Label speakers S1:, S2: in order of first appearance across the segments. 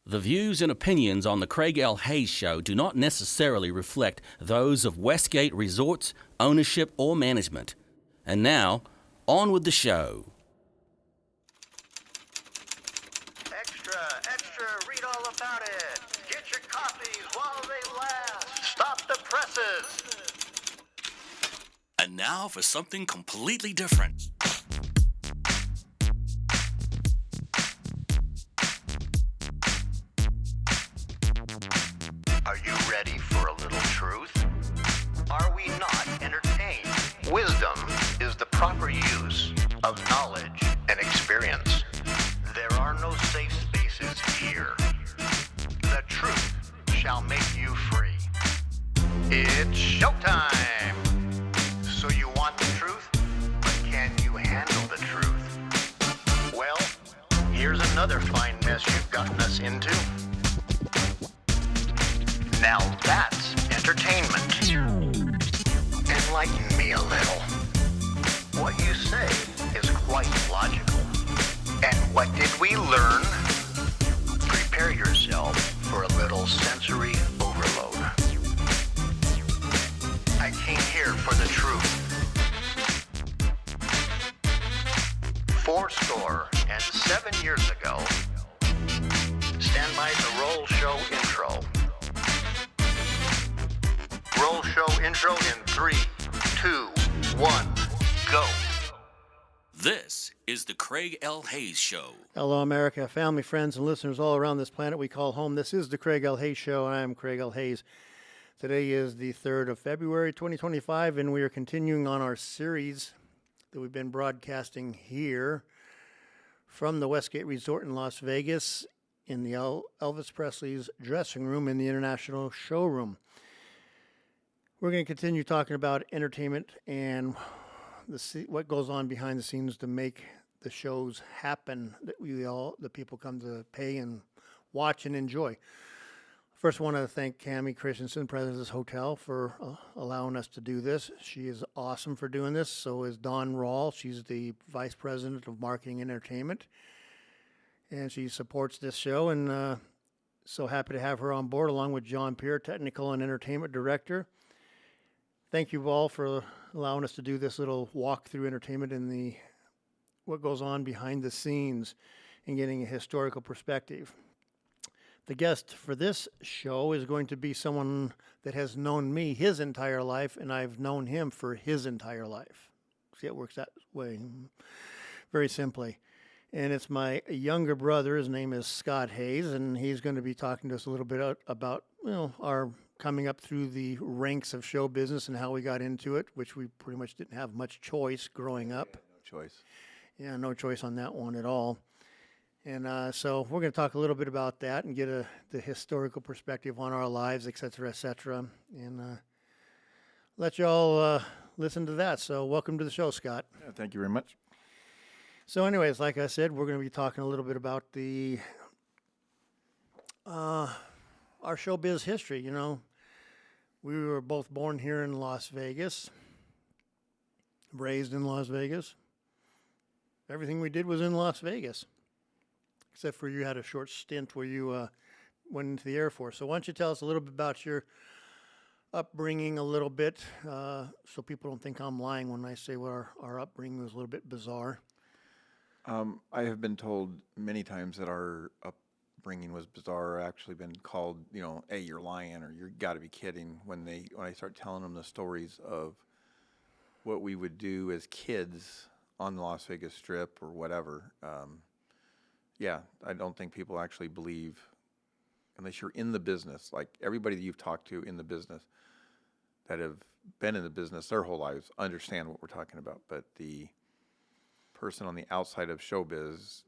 S1: The views and opinions on the Craig L. Hayes Show do not necessarily reflect those of Westgate Resorts, ownership, or management. And now, on with the show.
S2: Extra, extra, read all about it. Get your copies while they last. Stop the presses.
S1: And now for something completely different.
S2: Are you ready for a little truth? Are we not entertained? Wisdom is the proper use of knowledge and experience. There are no safe spaces here. The truth shall make you free. It's showtime! So you want the truth, but can you handle the truth? Well, here's another fine mess you've gotten us into. Now that's entertainment. Enlighten me a little. What you say is quite logical. And what did we learn? Prepare yourself for a little sensory overload. I came here for the truth. 47 years ago, stand by the roll show intro. Roll show intro in 3, 2, 1, go.
S1: This is the Craig L. Hayes Show.
S3: Hello, America, family, friends, and listeners all around this planet we call home. This is the Craig L. Hayes Show. I am Craig L. Hayes. Today is the 3rd of February, 2025, and we are continuing on our series that we've been broadcasting here from the Westgate Resort in Las Vegas in the Elvis Presley's dressing room in the International Showroom. We're going to continue talking about entertainment and what goes on behind the scenes to make the shows happen that the people come to pay and watch and enjoy. First, I want to thank Cammie Christensen, president of this hotel, for allowing us to do this. She is awesome for doing this. So is Dawn Rawl. She's the vice president of marketing and entertainment, and she supports this show. And so happy to have her on board, along with John Peer, technical and entertainment director. Thank you all for allowing us to do this little walk through entertainment and what goes on behind the scenes and getting a historical perspective. The guest for this show is going to be someone that has known me his entire life, and I've known him for his entire life. See, it works that way, very simply. And it's my younger brother. His name is Scott Hayes, and he's going to be talking to us a little bit about our coming up through the ranks of show business and how we got into it, which we pretty much didn't have much choice growing up.
S4: No choice.
S3: Yeah, no choice on that one at all. And so we're going to talk a little bit about that and get the historical perspective on our lives, et cetera, and let you all listen to that. So welcome to the show, Scott.
S4: Yeah, thank you very much.
S3: So anyways, like I said, we're going to be talking a little bit about our showbiz history. You know, we were both born here in Las Vegas, raised in Las Vegas. Everything we did was in Las Vegas, except for you had a short stint where you went into the Air Force. So why don't you tell us a little bit about your upbringing a little bit, so people don't think I'm lying when I say our upbringing was a little bit bizarre.
S4: I have been told many times that our upbringing was bizarre, or actually been called, hey, you're lying, or you got to be kidding, when I start telling them the stories of what we would do as kids on the Las Vegas Strip or whatever. Yeah, I don't think people actually believe, unless you're in the business, like everybody that you've talked to in the business that have been in the business their whole lives understand what we're talking about. But the person on the outside of showbiz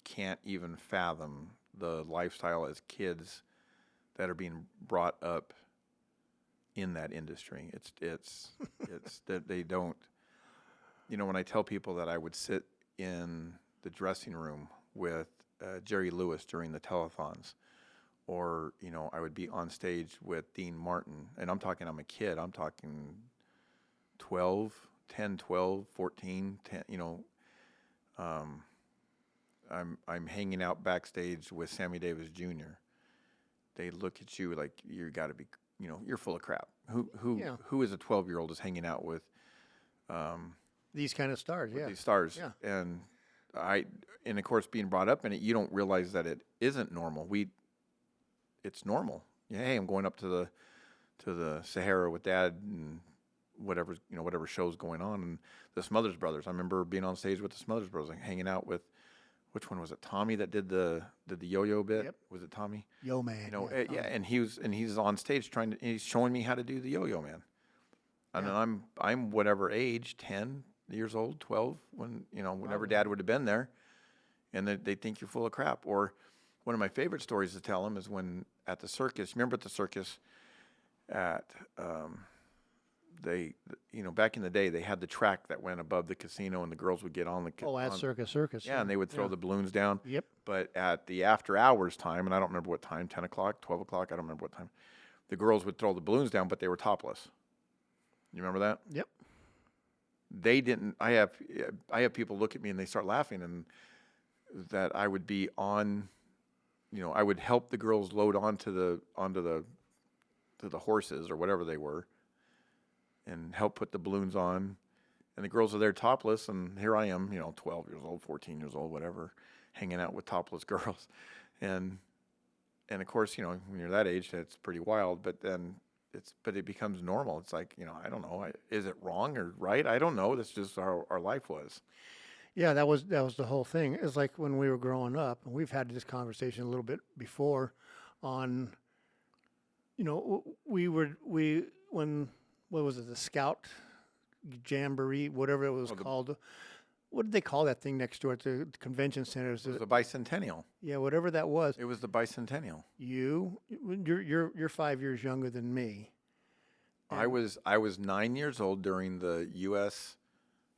S4: can't even fathom the lifestyle as kids that are being brought up in that industry. It's that they don't, when I tell people that I would sit in the dressing room with Jerry Lewis during the telethons, or, I would be on stage with Dean Martin, and I'm a kid, I'm talking 10, 12, 14, 10, I'm hanging out backstage with Sammy Davis Jr., they look at you like you got to be, you're full of crap.
S3: Yeah.
S4: Who is a 12-year-old is hanging out with
S3: These kind of stars, yeah.
S4: these stars?
S3: Yeah.
S4: And of course, being brought up in it, you don't realize that it isn't normal. It's normal. Yeah, hey, I'm going up to the Sahara with Dad and whatever show's going on, and the Smothers Brothers. I remember being on stage with the Smothers Brothers, like, hanging out with, which one was it? Tommy that did the yo-yo bit.
S3: Yep.
S4: Was it Tommy?
S3: Yo Man.
S4: Yeah, and he's on stage he's showing me how to do the yo-yo man. And I'm whatever age, 10 years old, 12, whenever Dad would have been there, and they think you're full of crap. Or one of my favorite stories to tell them is when at the circus. Remember at the circus at back in the day, they had the track that went above the casino, and the girls would get on the
S3: Circus.
S4: yeah, and they would throw the balloons down.
S3: Yep.
S4: But at the after hours time, and I don't remember what time, 10 o'clock, 12 o'clock, I don't remember what time, the girls would throw the balloons down, but they were topless. You remember that?
S3: Yep.
S4: They didn't. I have people look at me and they start laughing, and that I would be on, I would help the girls load onto the horses or whatever they were, and help put the balloons on, and the girls are there topless, and here I am, 12 years old, 14 years old, whatever, hanging out with topless girls, and of course, when you're that age, that's pretty wild, but then it becomes normal. It's like, I don't know, is it wrong or right? I don't know. That's just how our life was.
S3: Yeah, that was the whole thing. It's like when we were growing up, and we've had this conversation a little bit before on, what was it, the Scout Jamboree, whatever it was called. What did they call that thing next door at the convention center?
S4: It was the bicentennial.
S3: Yeah, whatever that was.
S4: It was the bicentennial.
S3: You're 5 years younger than me.
S4: I was 9 years old during the U.S.,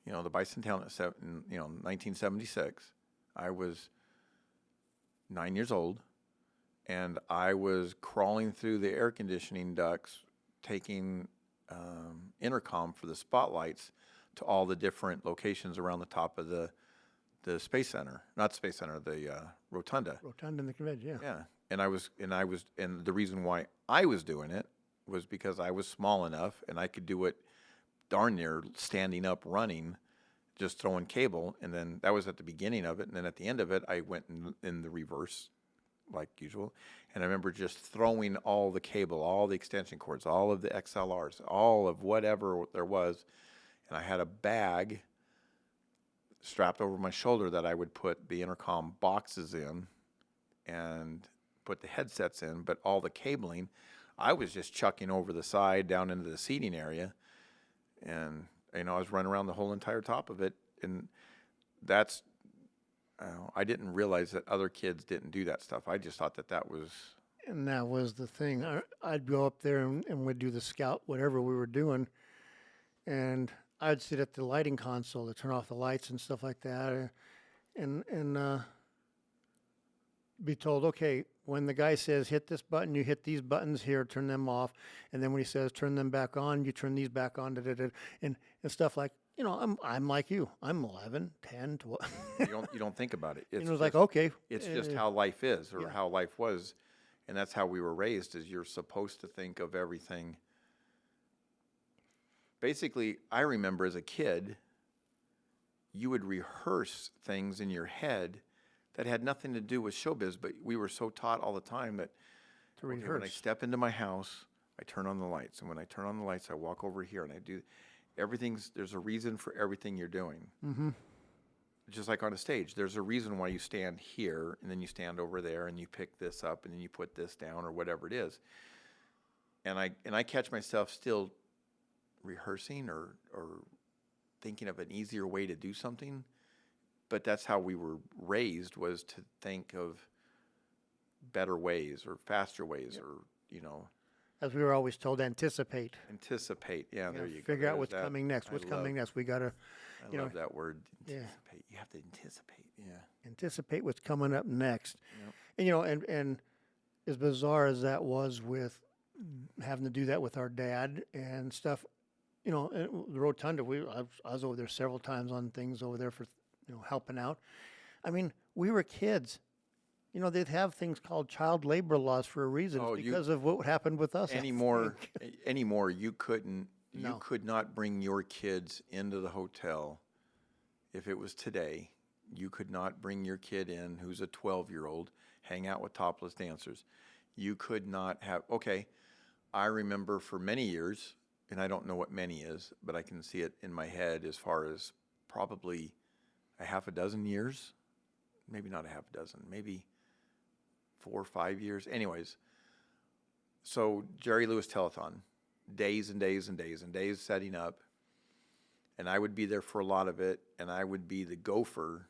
S4: the bicentennial in 1976. I was 9 years old, and I was crawling through the air conditioning ducts, taking intercom for the spotlights to all the different locations around the top of the Space Center, not Space Center, the Rotunda.
S3: Rotunda in the convention, yeah.
S4: Yeah, and the reason why I was doing it was because I was small enough and I could do it darn near standing up, running, just throwing cable, and then that was at the beginning of it, and then at the end of it, I went in the reverse, like usual, and I remember just throwing all the cable, all the extension cords, all of the XLRs, all of whatever there was, and I had a bag strapped over my shoulder that I would put the intercom boxes in and put the headsets in, but all the cabling, I was just chucking over the side down into the seating area, and I was running around the whole entire top of it, and that's, I didn't realize that other kids didn't do that stuff. I just thought that was...
S3: And that was the thing. I'd go up there and we'd do the Scout, whatever we were doing, and I'd sit at the lighting console to turn off the lights and stuff like that, and be told, okay, when the guy says hit this button, you hit these buttons here, turn them off, and then when he says turn them back on, you turn these back on, and stuff like, I'm like you. I'm 11, 10, 12.
S4: You don't think about it. It's
S3: It was like, okay.
S4: It's just how life is, or how life was, and that's how we were raised. Is you're supposed to think of everything. Basically, I remember as a kid, you would rehearse things in your head that had nothing to do with showbiz, but we were so taught all the time that when I step into my house, I turn on the lights, and when I turn on the lights, I walk over here and I do there's a reason for everything you're doing. Mm-hmm. Just like on a stage, there's a reason why you stand here, and then you stand over there, and you pick this up, and then you put this down, or whatever it is. And I catch myself still rehearsing or thinking of an easier way to do something, but that's how we were raised, was to think of better ways or faster ways, or
S3: as we were always told, anticipate.
S4: Yeah, there you go.
S3: Figure out what's coming next. What's coming next? We gotta.
S4: I love that word, anticipate.
S3: Yeah.
S4: You have to anticipate. Yeah.
S3: Anticipate what's coming up next. Yep. And as bizarre as that was with having to do that with our dad and stuff, and the Rotunda, I was over there several times on things over there for, helping out. I mean, we were kids. You know, they'd have things called child labor laws for a reason.
S4: Oh,
S3: It's
S4: you-
S3: because of what happened with us. I
S4: Anymore,
S3: think.
S4: anymore, you couldn't, you
S3: No.
S4: could not bring your kids into the hotel. If it was today, you could not bring your kid in who's a 12-year-old, hang out with topless dancers. You could not have, okay, I remember for many years, and I don't know what many is, but I can see it in my head as far as probably a half a dozen years, maybe not a half a dozen, maybe 4 or 5 years. Anyways, so Jerry Lewis Telethon, days and days and days and days setting up, and I would be there for a lot of it, and I would be the gopher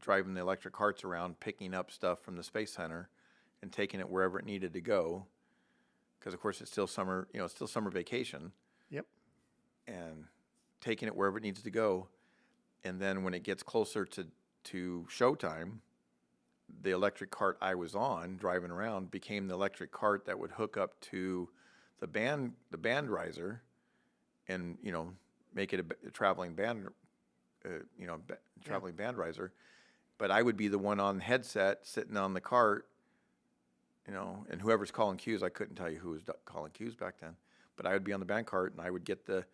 S4: driving the electric carts around, picking up stuff from the Space Center and taking it wherever it needed to go. Because of course it's still summer, it's still summer vacation,
S3: Yep.
S4: and taking it wherever it needs to go. And then when it gets closer to showtime, the electric cart I was on driving around became the electric cart that would hook up to the band riser, and make it a traveling band, traveling band riser. But I would be the one on headset sitting on the cart, and whoever's calling cues, I couldn't tell you who was calling cues back then, but I would be on the band cart, and I would get the,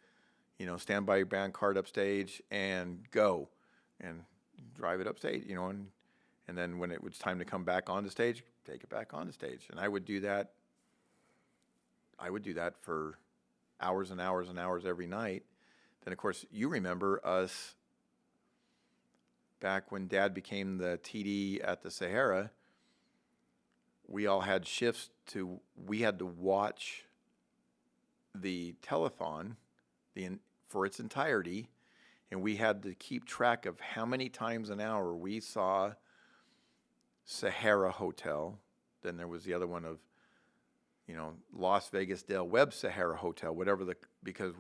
S4: standby band cart upstage and go and drive it upstage, and then when it was time to come back on the stage, take it back on the stage. And I would do that for hours and hours and hours every night. Then, of course, you remember us back when Dad became the TD at the Sahara. We all had shifts we had to watch the telethon for its entirety, and we had to keep track of how many times an hour we saw Sahara Hotel. Then there was the other one of, Las Vegas Del Webb Sahara Hotel, because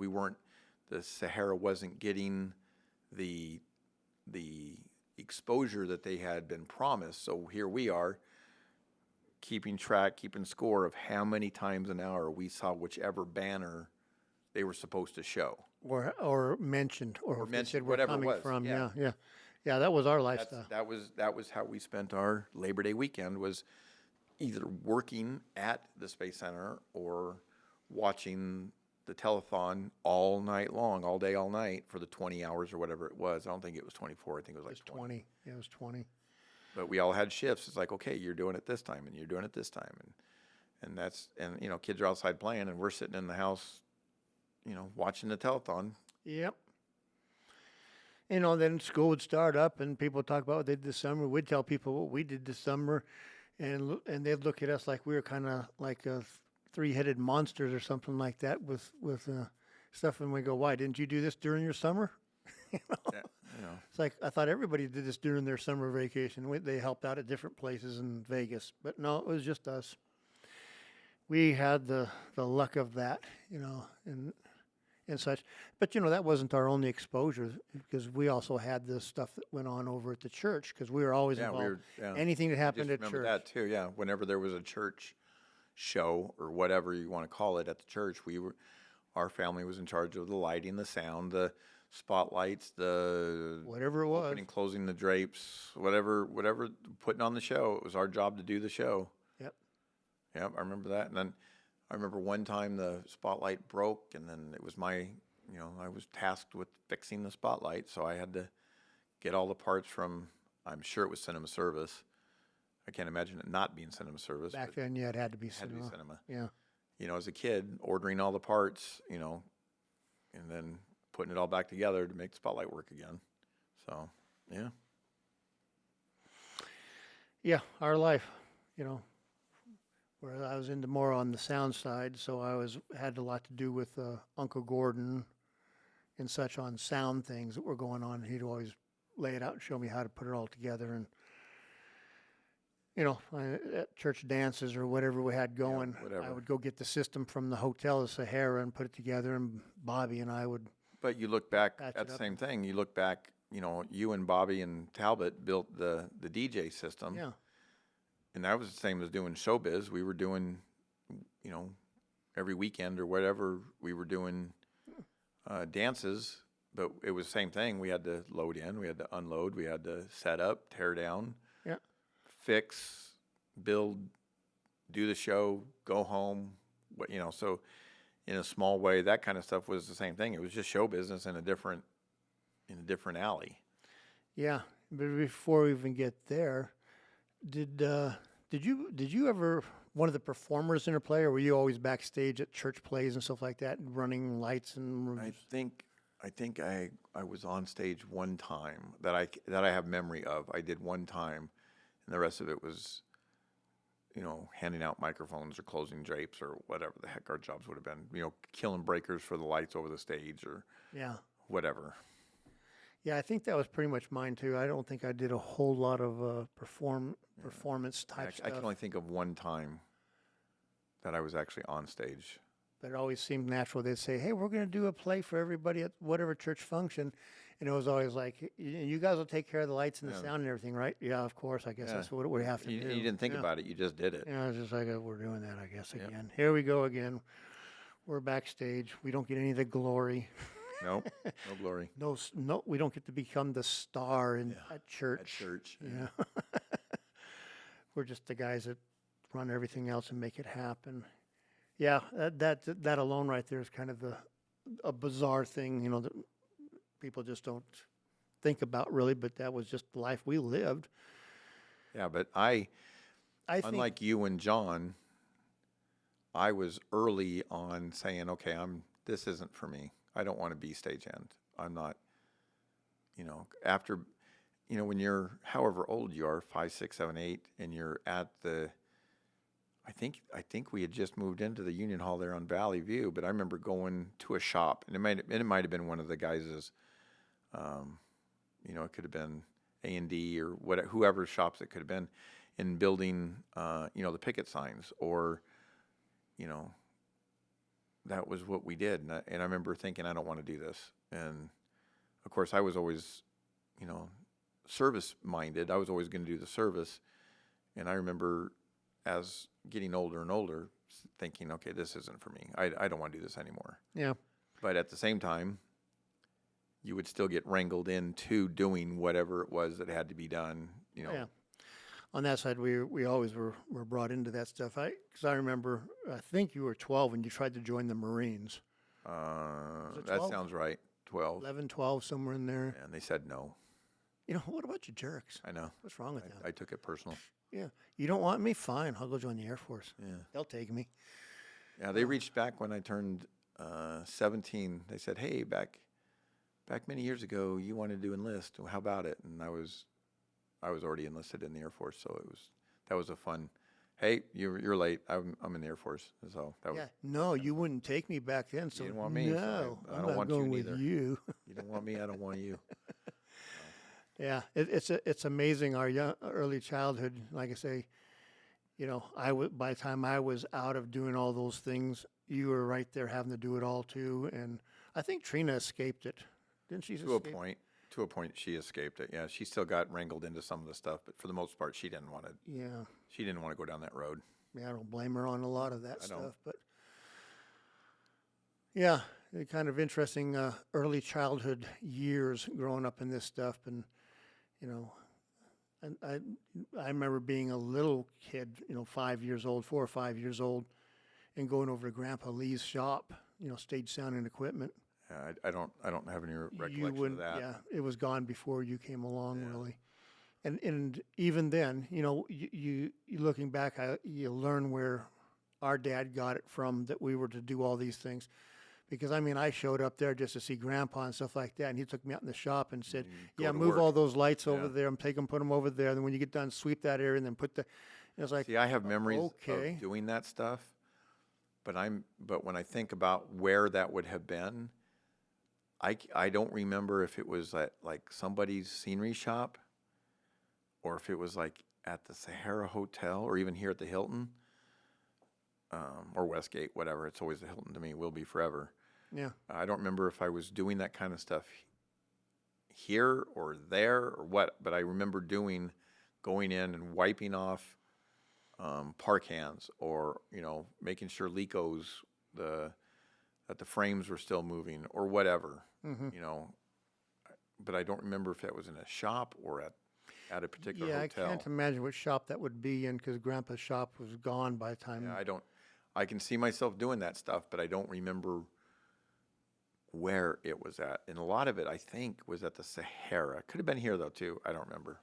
S4: the Sahara wasn't getting the exposure that they had been promised. So here we are, keeping score of how many times an hour we saw whichever banner they were supposed to show.
S3: Or mentioned, or if they
S4: mentioned,
S3: said where
S4: whatever it
S3: coming
S4: was,
S3: from.
S4: yeah.
S3: Yeah. That was our lifestyle.
S4: That was how we spent our Labor Day weekend, was either working at the Space Center or watching the telethon all night long, all day, all night, for the 20 hours or whatever it was. I don't think it was 24. I think it was like 20.
S3: Yeah, it was 20.
S4: But we all had shifts. It's like, okay, you're doing it this time, and you're doing it this time, and kids are outside playing, and we're sitting in the house, watching the telethon.
S3: Yep. Then school would start up, and people would talk about what they did this summer. We'd tell people what we did this summer, and they'd look at us like we were kind of like three-headed monsters or something like that with stuff, and we go, "Why didn't you do this during your summer?" It's like, I thought everybody did this during their summer vacation. They helped out at different places in Vegas, but no, it was just us. We had the luck of that, and such. But, that wasn't our only exposure, because we also had the stuff that went on over at the church, because we were always involved. Anything that happened at
S4: Remember
S3: church.
S4: that too, yeah. Whenever there was a church show or whatever you want to call it at the church, our family was in charge of the lighting, the sound, the spotlights, the
S3: Whatever it was.
S4: opening, closing the drapes, whatever, putting on the show. It was our job to do the show.
S3: Yep.
S4: Yep, I remember that. And then I remember one time the spotlight broke, and then it was I was tasked with fixing the spotlight, so I had to get all the parts from, I'm sure it was Cinema Service. I can't imagine it not being Cinema Service.
S3: Back
S4: but
S3: then, yeah, it had to be
S4: it had to
S3: cinema.
S4: be cinema.
S3: Yeah.
S4: As a kid, ordering all the parts, and then putting it all back together to make the spotlight work again. So, yeah.
S3: Yeah, our life, where I was into more on the sound side, so I had a lot to do with Uncle Gordon and such on sound things that were going on. He'd always lay it out and show me how to put it all together, and at church dances or whatever we had going,
S4: whatever.
S3: I would go get the system from the Hotel of Sahara and put it together, and Bobby and I would.
S4: But you look back
S3: Patch
S4: at
S3: it
S4: the
S3: up.
S4: same thing. You look back, you and Bobby and Talbot built the DJ system.
S3: Yeah.
S4: And that was the same as doing showbiz. We were doing, every weekend or whatever, we were doing dances but it was the same thing. We had to load in, we had to unload, we had to set up, tear down,
S3: Yeah.
S4: fix, build, do the show, go home. So in a small way, that kind of stuff was the same thing. It was just show business in a different alley.
S3: Yeah. But before we even get there, did you ever one of the performers in a play, or were you always backstage at church plays and stuff like that, and running lights and?
S4: I think I was on stage one time that I have memory of. I did one time, and the rest of it was, handing out microphones or closing drapes or whatever the heck our jobs would have been. Killing breakers for the lights over the stage or
S3: Yeah.
S4: whatever.
S3: Yeah, I think that was pretty much mine too. I don't think I did a whole lot of performance type
S4: I can
S3: stuff,
S4: only think of one time that I was actually on stage.
S3: but it always seemed natural. They'd say, "Hey, we're going to do a play for everybody at whatever church function," and it was always like, "You guys will take care of the lights and the sound and everything, right?" Yeah, of course. I guess
S4: Yeah.
S3: that's what we have to
S4: You
S3: do.
S4: didn't think
S3: Yeah.
S4: about it. You just did it.
S3: Yeah, it's just like we're doing that, I guess, again. Here we go again. We're backstage. We don't get any of the glory.
S4: Nope. No glory.
S3: No, we don't get to become the star at church.
S4: At church.
S3: Yeah. We're just the guys that run everything else and make it happen. Yeah, that alone right there is kind of a bizarre thing, that people just don't think about really, but that was just the life we lived.
S4: Yeah, but
S3: I think
S4: unlike you and John, I was early on saying, okay, this isn't for me. I don't want to be stagehand. I'm not, after, when you're however old you are, 5, 6, 7, 8, and you're at I think we had just moved into the Union Hall there on Valley View, but I remember going to a shop, and it might have been one of the guys', it could have been A&D or whoever's shops it could have been, in building, the picket signs, or, that was what we did. And I remember thinking, I don't want to do this. And of course, I was always, service minded. I was always going to do the service. And I remember as getting older and older thinking, okay, this isn't for me. I don't want to do this anymore.
S3: yeah.
S4: But at the same time, you would still get wrangled into doing whatever it was that had to be done,
S3: Yeah. On that side, we always were brought into that stuff. Because I remember, I think you were 12 when you tried to join the Marines. it
S4: That
S3: 12?
S4: sounds right. 12.
S3: 11, 12, somewhere in there.
S4: And they said no.
S3: What about you jerks?
S4: I know.
S3: What's wrong with
S4: I
S3: that?
S4: took it personal.
S3: Yeah. You don't want me? Fine. I'll go join the Air Force.
S4: Yeah.
S3: They'll take me.
S4: Yeah, they reached back when I turned 17. They said, "Hey, back many years ago, you wanted to enlist. Well, how about it?" And I was already enlisted in the Air Force, so that was a fun. Hey, you're late. I'm in the Air Force, so that was.
S3: Yeah. No, you wouldn't take me back then. So
S4: didn't want me, so
S3: No,
S4: I
S3: I'm
S4: don't
S3: not
S4: want you
S3: going with
S4: neither.
S3: you.
S4: You don't want me. I don't want you.
S3: Yeah, it's amazing our early childhood. Like I say, by the time I was out of doing all those things, you were right there having to do it all too. And I think Trina escaped it, didn't she?
S4: To a point. To a point, she escaped it. Yeah, she still got wrangled into some of the stuff, but for the most part, she didn't want to.
S3: Yeah,
S4: She didn't want to go down that road.
S3: yeah. I don't blame her on a lot of that
S4: I
S3: stuff,
S4: don't.
S3: but yeah, kind of interesting early childhood years growing up in this stuff, and and I remember being a little kid, 5 years old, 4 or 5 years old, and going over to Grandpa Lee's shop, stage sound and equipment.
S4: Yeah, I don't have any
S3: You
S4: recollection of
S3: wouldn't,
S4: that.
S3: yeah, it was gone before you came along, really. And even then, you looking back, you learn where our dad got it from, that we were to do all these things. Because I showed up there just to see Grandpa and stuff like that, and he took me out in the shop and said,
S4: Go
S3: "Yeah,
S4: to
S3: move
S4: work."
S3: all those lights over
S4: Yeah.
S3: there, and take them, put them over there. And then when you get done, sweep that area, and then put the." And it's like,
S4: See, I have memories
S3: okay.
S4: of doing that stuff, but when I think about where that would have been, I don't remember if it was at like somebody's scenery shop, or if it was like at the Sahara Hotel, or even here at the Hilton, or Westgate, whatever. It's always the Hilton to me. Will be forever.
S3: yeah,
S4: I don't remember if I was doing that kind of stuff here or there or what, but I remember going in and wiping off park hands, or making sure Lecos that the frames were still moving, or whatever. but I don't remember if that was in a shop or at a particular
S3: Yeah,
S4: hotel.
S3: I can't imagine what shop that would be in because Grandpa's shop was gone by the time.
S4: Yeah, I can see myself doing that stuff, but I don't remember where it was at. And a lot of it, I think, was at the Sahara. Could have been here, though, too. I don't remember.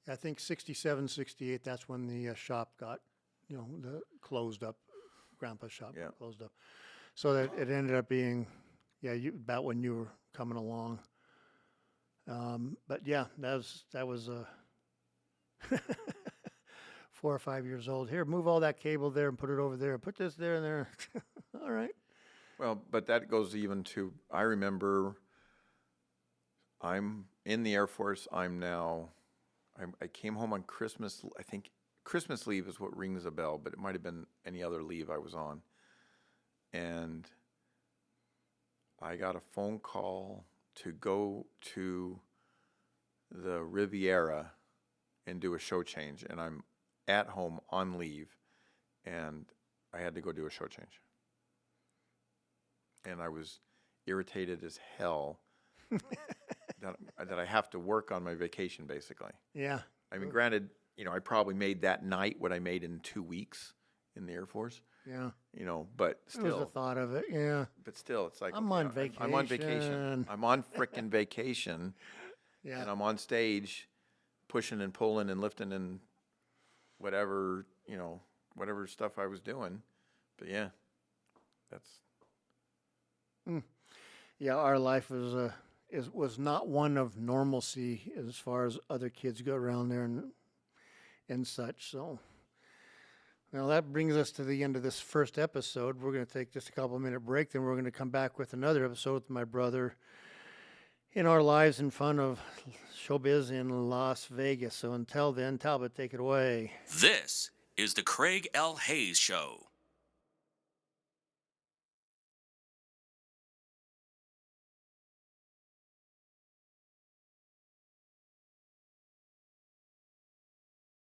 S3: I think 67, 68, that's when the shop got, closed up. Grandpa's shop
S4: Yeah.
S3: closed up. So that it ended up being, about when you were coming along. But yeah, that was 4 or 5 years old. Here, move all that cable there and put it over there and put this there and there. All right.
S4: Well, but that goes even to, I remember I'm in the Air Force. I came home on Christmas. I think Christmas leave is what rings a bell, but it might have been any other leave I was on. And I got a phone call to go to the Riviera and do a show change. And I'm at home on leave, and I had to go do a show change. And I was irritated as hell that I have to work on my vacation, basically.
S3: Yeah.
S4: I mean, granted, I probably made that night what I made in 2 weeks in the Air Force.
S3: Yeah.
S4: But
S3: It was the
S4: still,
S3: thought of it. Yeah.
S4: but still, it's like
S3: I'm
S4: okay,
S3: on
S4: I'm on vacation.
S3: vacation.
S4: I'm on frickin' vacation,
S3: Yeah.
S4: and I'm on stage, pushing and pulling and lifting and whatever whatever stuff I was doing. But yeah, that's.
S3: Yeah, our life was not one of normalcy as far as other kids go around there and such. So, now that brings us to the end of this first episode. We're going to take just a couple-minute break, then we're going to come back with another episode with my brother in our lives in fun of showbiz in Las Vegas. So until then, Talbot, take it away.
S1: This is the Craig L. Hayes Show.